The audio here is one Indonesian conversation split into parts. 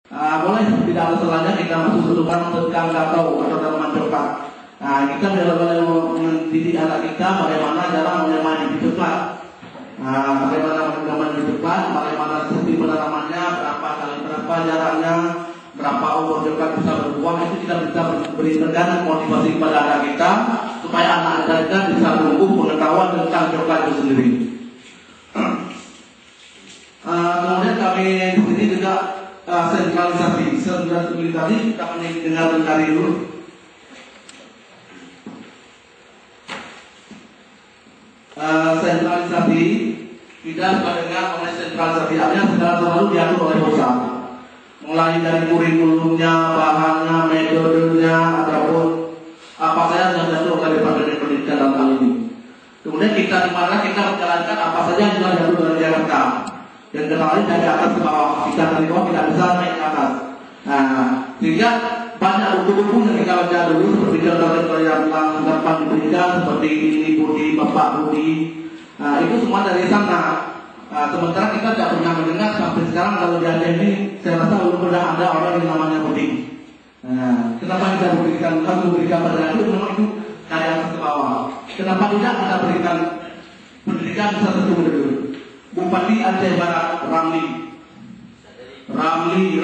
Boleh tidak ada salahnya kita masuk sulukan tentang tahu atau tanaman coklat. Kita boleh mendidik anak kita bagaimana cara menanam bibit coklat. Bagaimana menanam bibit coklat, bagaimana sistem penanamannya, berapa jaraknya, berapa umur coklat bisa berbuah, itu kita bisa berikan motivasi kepada anak kita supaya anak kita bisa tumbuh pengetahuan tentang coklat itu sendiri. Kemudian kami di sini juga sentralisasi tadi kita mendengar dari dulu. Sentralisasi kita sudah dengar mengenai sentralisasi, artinya segala sesuatu diatur oleh pusat, mulai dari kurikulumnya, bahannya, metodenya, ataupun apa saja yang diatur oleh Departemen Pendidikan dalam hal ini. Kemudian kita di mana kita menjalankan apa saja yang sudah diatur dari Jakarta. Dan kenali dari atas ke bawah, kita dari bawah tidak bisa naik ke atas. Sehingga banyak buku-buku yang kita baca dulu seperti contoh-contoh yang gampang diberikan seperti ini Budi, Bapak Budi, itu semua dari sana. Sementara kita tidak pernah mendengar sampai sekarang kalau di Aceh ini saya rasa belum pernah ada orang yang namanya Budi. Kenapa kita berikan pada itu? Memang itu dari atas ke bawah. Kenapa tidak kita berikan pendidikan satu dulu? Bupati Aceh Barat Ramli, di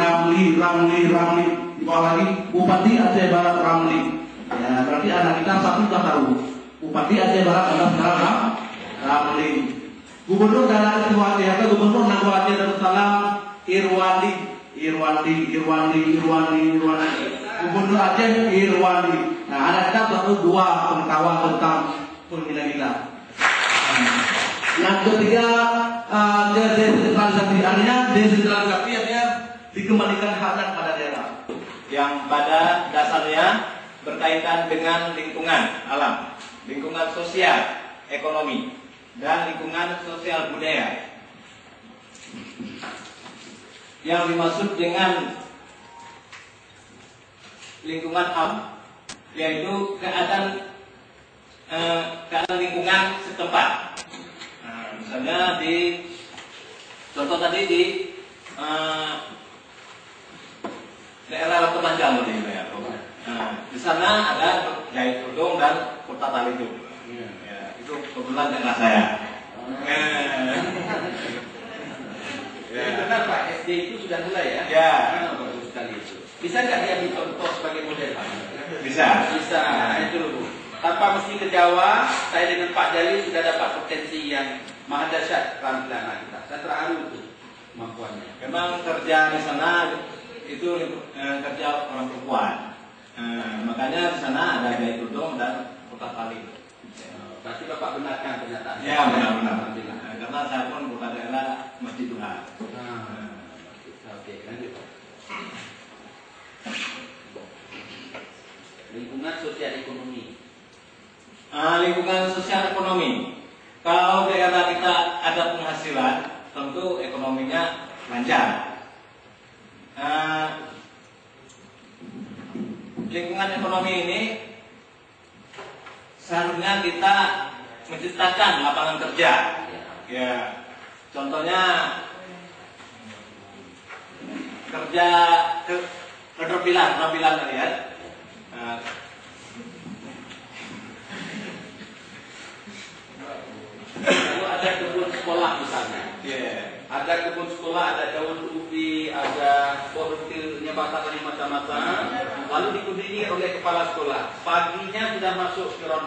bawah lagi Bupati Aceh Barat Ramli. Ya, berarti anak kita satu sudah tahu. Bupati Aceh Barat adalah sekarang Ramli. Gubernur Daerah Istimewa Aceh atau Gubernur Nagwa Aceh Darussalam Irwandi. Gubernur Aceh Irwandi. Nah, anak kita baru dua pengetahuan tentang pembinaan kita. Yang ketiga, desentralisasi, artinya dikembalikan haknya kepada daerah. Yang pada dasarnya berkaitan dengan lingkungan alam, lingkungan sosial, ekonomi, dan lingkungan sosial budaya. Yang dimaksud dengan lingkungan alam yaitu keadaan lingkungan setempat. Misalnya di contoh tadi di daerah Lampung Panjang ya. Di sana ada Jait Tudung dan Kota Talitung. Ya, itu kebetulan daerah saya. Jadi benar Pak, SD itu sudah mulai ya? Ya. Bagus sekali itu. Bisa nggak dia dicontoh sebagai model Pak? Bisa. Bisa. Itu loh. Tanpa mesti ke Jawa, saya dengan Pak Jalil sudah dapat potensi yang maha dahsyat keterampilan kita. Saya terharu itu kemampuannya. Memang kerja di sana itu kerja orang perempuan. Makanya di sana ada Jait Tudung dan Kota Tali. Berarti Bapak benarkan pernyataan? Ya benar-benar. Karena saya pun bukan daerah Masjid Tuhan. Oke, lanjut. Lingkungan sosial ekonomi. Lingkungan sosial ekonomi. Kalau daerah kita ada penghasilan, tentu ekonominya lancar. Lingkungan ekonomi ini seharusnya kita menciptakan lapangan kerja. Ya, contohnya kerja keterampilan tadi ya. Kalau ada kebun sekolah misalnya, ada kebun sekolah, ada daun ubi, ada pohon batang macam-macam, lalu dikunjungi oleh kepala sekolah. Paginya sudah masuk ke ronde.